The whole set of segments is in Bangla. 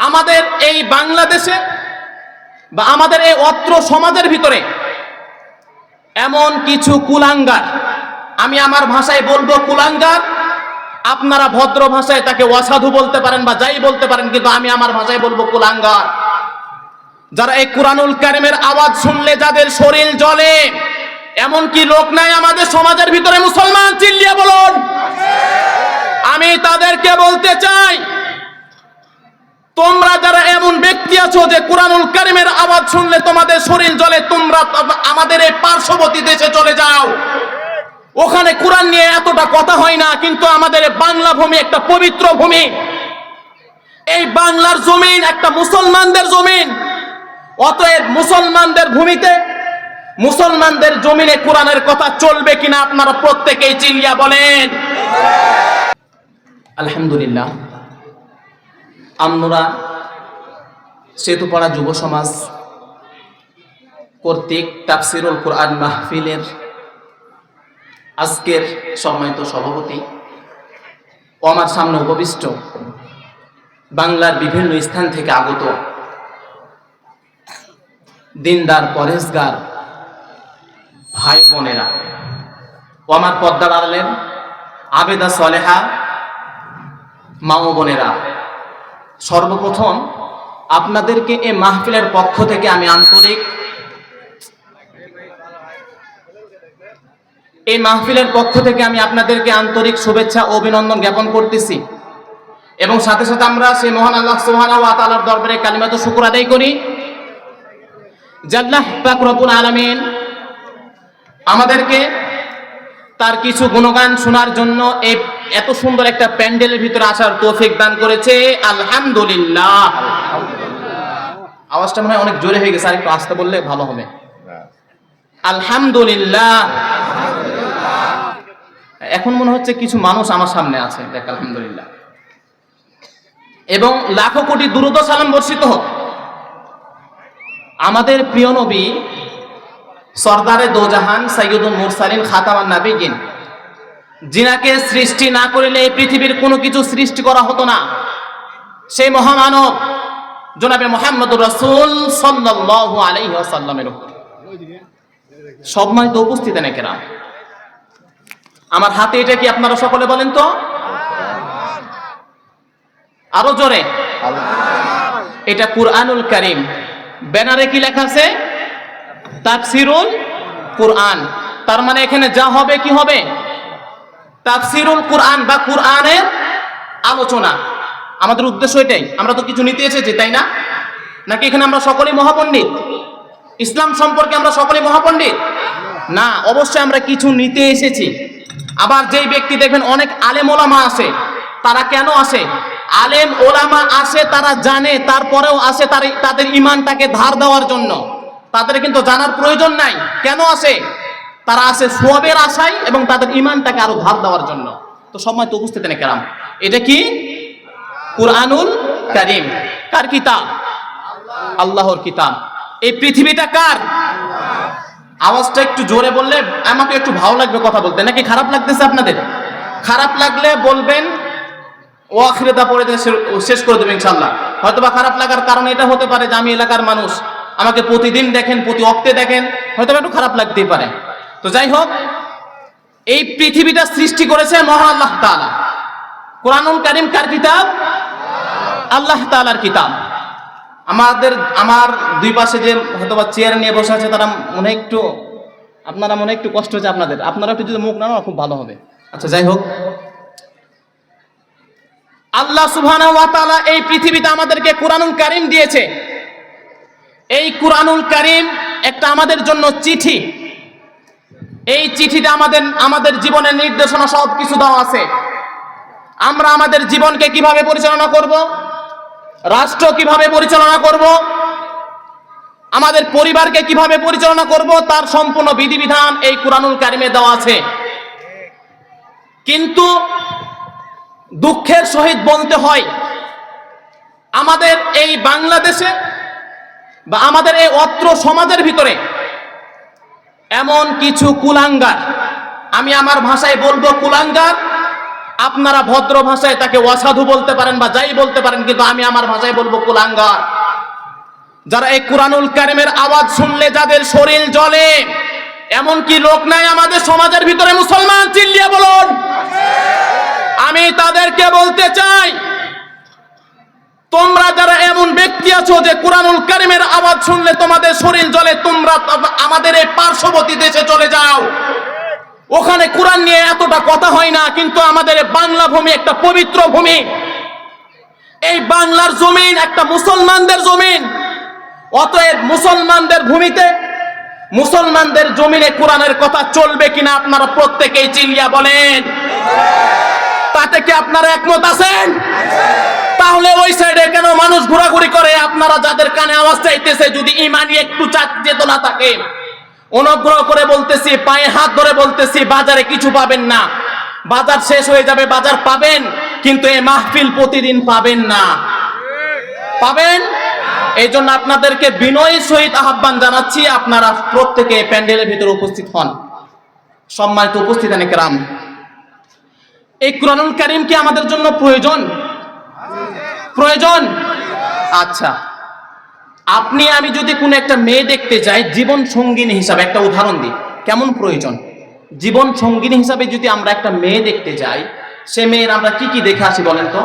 আমাদের এই বাংলাদেশে বা আমাদের এই অত্র সমাজের ভিতরে এমন কিছু কুলাঙ্গার, আমি আমার ভাষায় বলবো কুলাঙ্গার, আপনারা ভদ্র ভাষায় তাকে অসাধু বলতে পারেন বা যাই বলতে পারেন, কিন্তু আমি আমার ভাষায় বলবো কুলাঙ্গার, যারা এই কুরআনুল কারীমের আওয়াজ শুনলে যাদের শরীর জ্বলে। এমন কি লোক নাই আমাদের সমাজের ভিতরে? মুসলমান চিল্লিয়ে বলুন। আমি তাদেরকে বলতে চাই, তোমরা যারা এমন ব্যক্তি আছো যে কুরআনুল কারীমের আওয়াজ শুনলে তোমাদের শরীর জ্বলে, তোমরা আমাদের এই পার্শ্ববর্তী দেশে চলে যাও। ওখানে কোরআন নিয়ে এতটা কথা হয় না, কিন্তু আমাদের বাংলা ভূমি একটা পবিত্র ভূমি। এই বাংলার জমিন একটা মুসলমানদের জমিন। অতএব মুসলমানদের ভূমিতে, মুসলমানদের জমিনে কোরআনের কথা চলবে কিনা আপনারা প্রত্যেকেই চিল্লিয়া বলেন। আলহামদুলিল্লাহ, আমরা সেতুপাড়া যুব সমাজ কর্তৃক তাফসিরুল কোরআন মাহফিলের আজকের সম্মানিত সভাপতি ও আমার সামনে উপবিষ্ট বাংলার বিভিন্ন স্থান থেকে আগত দিনদার পরেশগার ভাই বোনেরা ও আমার পর্দার আড়ালের আবেদা সলেহা মা ও বোনেরা, সর্বপ্রথম আপনাদেরকে এই মাহফিলের পক্ষ থেকে আমি আপনাদেরকে আন্তরিক শুভেচ্ছা ও অভিনন্দন জ্ঞাপন করতেছি। এবং সাথে সাথে আমরা সেই মহান আল্লাহ সুবহানাহু ওয়া তাআলার দরবারে কালিমাত শুকর আদায় করি যে আল্লাহ পাক রব্বুল আলামিন আমাদেরকে তার কিছু গুণগান শোনার জন্য এই এত সুন্দর একটা প্যান্ডেলের ভিতরে আসার তৌফিক দান করেছে। আলহামদুলিল্লাহ। আওয়াজটা মনে হয় অনেক জোরে হয়ে গেছে, আর একটু আস্তে বললে ভালো হবে। আলহামদুলিল্লাহ। এখন মনে হচ্ছে কিছু মানুষ আমার সামনে আছে, দেখ আলহামদুলিল্লাহ। এবং লাখো কোটি দুরূদ ও সালাম বর্ষিত হোক আমাদের প্রিয় নবী সরদারে দোজাহান সাইয়্যিদুল মুরসালিন খাতামান নাবিয়িন, যিনাকে সৃষ্টি না করিলে এই পৃথিবীর কোনো কিছু সৃষ্টি করা হতো না, সেই মহামানব জনাবে মুহাম্মদুর রাসূল সাল্লাল্লাহু আলাইহি ওয়াসাল্লামের উপর সম্মানিত উপস্থিতি কেরাম, আমার হাতে এটা কি আপনারা সকলে বলেন তো? আরো জোরে। এটা কুরআনুল কারীম। ব্যানারে কি লেখা আছে? তাফসিরুল কুরআন। তার মানে এখানে যা হবে কি হবে? তাফসিরুল কুরআন বা কুরআনের আলোচনা। আমাদের উদ্দেশ্য এটাই। আমরা তো কিছু নিতে এসেছি, তাই না? নাকি এখানে আমরা সকলেই মহাপণ্ডিত? ইসলাম সম্পর্কে আমরা সকলেই মহাপণ্ডিত না, অবশ্যই আমরা কিছু নিতে এসেছি। আবার যেই ব্যক্তি দেখবেন অনেক আলেম ওলামা আসে, তারা কেন আসে? আলেম ওলামা আসে তারা জানে, তারপরেও আসে তাদের ইমানটাকে ধার দেওয়ার জন্য। তাদের কিন্তু জানার প্রয়োজন নাই কেন আসে, তারা আসে সওয়াবের আশায় এবং তাদের ইমানটাকে আরো ধার দেওয়ার জন্য। তো সম্মানিত উপস্থিতি কেরাম, এটা কি? কুরআনুল কারীম। কার কিতাব? আল্লাহর কিতাব। এই পৃথিবীটা কার? আওয়াজটা একটু জোরে বললে আমাকে একটু ভালো লাগবে কথা বলতে। নাকি খারাপ লাগতেছে আপনাদের? খারাপ লাগলে বলবেন, ও আখিরাতা পড়ে শেষ করে দেবেন ইনশাআল্লাহ। হয়তোবা খারাপ লাগার কারণ এটা হতে পারে যে আমি এলাকার মানুষ, আমাকে প্রতিদিন দেখেন, প্রতি ওয়াক্তে দেখেন, হয়তো একটু খারাপ লাগতেই পারে। তো যাই হোক, এই পৃথিবীটা সৃষ্টি করেছে মহান আল্লাহ তাআলা। কুরআনুল কারীম কার কিতাব? আল্লাহ তাআলার কিতাব। আমার দুই পাশে যে হয়তোবা চেয়ার নিয়ে বসে আছে তারা আপনারা মনে একটু কষ্ট হচ্ছে আপনারা একটু যদি মুখ না খুব ভালো হবে। আচ্ছা, যাই হোক, আল্লাহ সুবহানাহু ওয়া তাআলা এই পৃথিবীতে আমাদেরকে কুরআনুল কারীম দিয়েছে। এই কুরআনুল কারীম একটা আমাদের জন্য চিঠি। এই চিঠিতে আমাদের জীবনের নির্দেশনা সব কিছু দেওয়া আছে। আমরা আমাদের জীবনকে কিভাবে পরিচালনা করব, রাষ্ট্র কিভাবে পরিচালনা করব, আমাদের পরিবারকে কিভাবে পরিচালনা করব, তার সম্পূর্ণ বিধিবিধান এই কুরআনুল কারীমে দেওয়া আছে। কিন্তু দুঃখের সহিত বলতে হয়, আমাদের এই বাংলাদেশে বা আমাদের এই অত্র সমাজের ভিতরে এমন কিছু কুলাঙ্গার, আমি আমার ভাষায় বলবো কুলাঙ্গার, আপনারা ভদ্র ভাষায় তাকে অসাধু বলতে পারেন বা যাই বলতে পারেন, কিন্তু আমি আমার ভাষায় বলবো কুলাঙ্গার। যারা এই কুরআনুল কারীমের আওয়াজ শুনলে যাদের শরীর জ্বলে, এমন কি লোক নাই আমাদের সমাজের ভিতরে? মুসলমান চিল্লিয়ে বলুন। আমি তাদেরকে বলতে চাই, তোমরা যারা এমন ব্যক্তি আছো যে কুরআনুল কারীমের আওয়াজ শুনলে তোমাদের শরীর জ্বলে, তোমরা আমাদের এই পার্শ্ববর্তী দেশে চলে যাও। ওখানে কোরআন নিয়ে এতটা কথা হয় না, কিন্তু আমাদের বাংলা ভূমি একটা পবিত্র ভূমি। এই বাংলার জমিন একটা মুসলমানদের জমিন। অতএব মুসলমানদের ভূমিতে, মুসলমানদের জমিনে কোরআনের কথা চলবে কিনা আপনারা প্রত্যেকেই চিল্লিয়া বলেন। তাতে কি আপনারা একমত আছেন? তাহলে ওই সাইডে কেন মানুষ ঘোরাঘুরি করে? আপনারা যাদের কানে আওয়াজ চাইতেছে, যদি ইমানি একটু চেতনা থাকে, অনুগ্রহ করে বলতেছি, পায়ে হাত ধরে বলতেছি, বাজারে কিছু পাবেন না। বাজার শেষ হয়ে যাবে, বাজার পাবেন, কিন্তু এই মাহফিল প্রতিদিন পাবেন না। পাবেন? এই জন্য আপনাদেরকে বিনয়ের সহিত আহ্বান জানাচ্ছি, আপনারা প্রত্যেকে প্যান্ডেলের ভিতরে উপস্থিত হন। সম্মানিত উপস্থিতি কেরাম, এই কুরআনুল কারীম কি আমাদের জন্য প্রয়োজন? প্রয়োজন? আচ্ছা, আপনি আমি যদি কোনো একটা মেয়ে দেখতে যাই জীবন সঙ্গিনী হিসাবে, একটা উদাহরণ দিই, কেমন প্রয়োজন? জীবন সঙ্গিনী হিসাবে যদি আমরা একটা মেয়ে দেখতে যাই, সে মেয়ের আমরা কি কি দেখে আসি বলেন তো?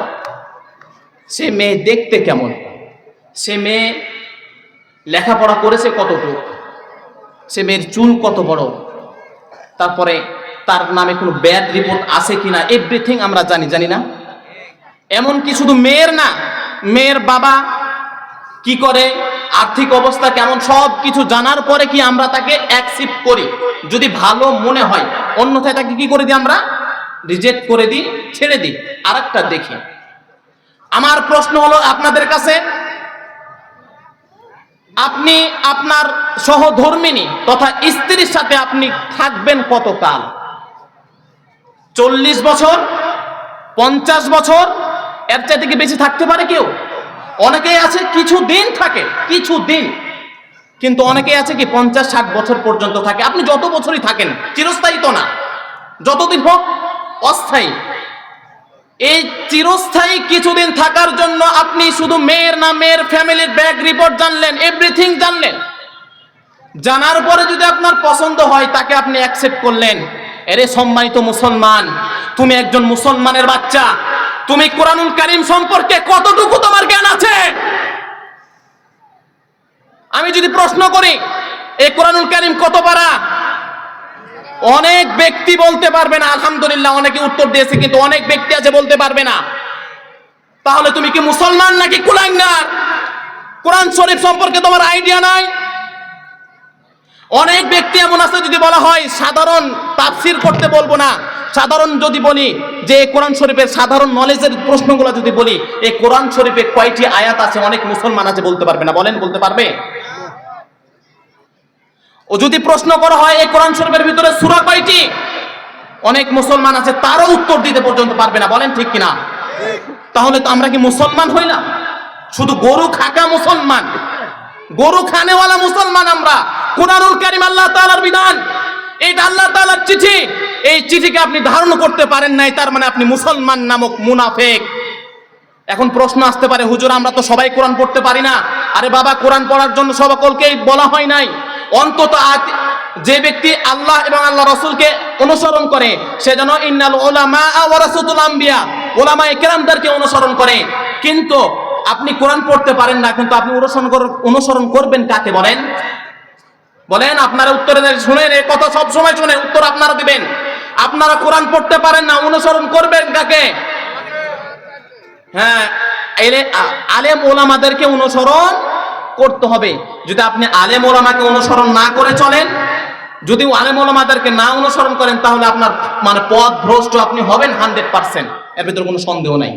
সে মেয়ে দেখতে কেমন, সে মেয়ে লেখাপড়া করেছে কতটুকু, সে মেয়ের চুল কত বড়, তারপরে তার নামে কোনো ব্যাড রিপোর্ট আছে কিনা, এভরিথিং আমরা জানি না? এমনকি শুধু মেয়ের না, মেয়ের বাবা কি করে, আর্থিক অবস্থা কেমন, সব কিছু জানার পরে কি আমরা তাকে অ্যাকসেপ্ট করি? যদি ভালো মনে হয়, অন্যথায় তাকে কি করে দিই? আমরা রিজেক্ট করে দিই, ছেড়ে দিই, আরেকটা দেখি। আমার প্রশ্ন হলো আপনাদের কাছে, আপনি আপনার সহধর্মিনী তথা স্ত্রীর সাথে আপনি থাকবেন কতকাল? 40 বছর, 50 বছর, এর চাইতে কি বেশি থাকতে পারে কেউ? অনেকেই আছে কিছুদিন থাকে, কিছুদিন, কিন্তু অনেকেই আছে কি 50-60 বছর পর্যন্ত থাকে। আপনি যত বছরই থাকেন, চিরস্থায়ী তো না, যতদিন হোক অস্থায়ী। এই চিরস্থায়ী কিছুদিন থাকার জন্য আপনি শুধু মেয়ের না, মেয়ের ফ্যামিলির ব্যাক রিপোর্ট জানলেন, এভরিথিং জানলেন, জানার পরে যদি আপনার পছন্দ হয়, তাকে আপনি অ্যাকসেপ্ট করলেন। এরে সম্মানিত মুসলমান, তুমি একজন মুসলমানের বাচ্চা, তুমি কুরআনুল কারীম সম্পর্কে কতটুকু তোমার জ্ঞান আছে? আমি যদি প্রশ্ন করি, এই কুরআনুল কারীম কত পারা? অনেক ব্যক্তি বলতে পারবে না। আলহামদুলিল্লাহ, অনেকে উত্তর দিয়েছে, কিন্তু অনেক ব্যক্তি আছে বলতে পারবে না। তাহলে তুমি কি মুসলমান নাকি কুলাঙ্গার? কোরআন শরীফ সম্পর্কে তোমার আইডিয়া নাই। অনেক ব্যক্তি এমন আছে, যদি বলা হয় সাধারণ তাফসীর করতে বলবো না, সাধারণ যদি বলি যে কোরআন শরীফের সাধারণ নলেজের প্রশ্নগুলো যদি বলি, এই কোরআন শরীফে কয়টি আয়াত আছে, অনেক মুসলমান আছে বলতে পারবে না। বলেন, বলতে পারবে? ও যদি প্রশ্ন করা হয় এই কোরআন শরীফের ভিতরে সূরা কয়টি, অনেক মুসলমান আছে তারও উত্তর দিতে পর্যন্ত পারবে না। বলেন ঠিক কিনা? তাহলে তো আমরা কি মুসলমান হইলাম? শুধু গরু খাকা মুসলমান, গরু খানেওয়ালা মুসলমান আমরা। কুরআনুল কারীম আল্লাহ তাআলার বিধান, এটা আল্লাহ তাআলার চিঠি। এই চিঠিকে আপনি ধারণ করতে পারেন নাই, তার মানে আপনি মুসলমান নামক মুনাফিক। এখন প্রশ্ন আসতে পারে, হুজুর আমরা তো সবাই কোরআন পড়তে পারি না। আরে বাবা, কোরআন পড়ার জন্য সকলকেই বলা হয় নাই। অন্তত যে ব্যক্তি আল্লাহ এবং আল্লাহ রাসূলকে অনুসরণ করে, সে যেন ইন্নাল উলামা ওয়ারাসাতুল আম্বিয়া, উলামায়ে কেরামদেরকে অনুসরণ করে। কিন্তু আপনি কোরআন পড়তে পারেন না, কিন্তু আপনি অনুসরণ করবেন কাকে? বলেন, বলেন। আপনারা উত্তরে শুনেন, এই কথা সব সময় শুনে উত্তর আপনারা দিবেন। আপনারা কোরআন পড়তে পারেন না, অনুসরণ করবেন কাকে? হ্যাঁ, আলেম ওলামাদেরকে অনুসরণ করতে হবে। যদি আপনি আলেম ওলামাকে অনুসরণ না করে চলেন, যদি আলেম ওলামাদেরকে না অনুসরণ করেন, তাহলে আপনার মানে পথ ভ্রষ্ট আপনি হবেন 100%, এর ভিতরে কোনো সন্দেহ নাই।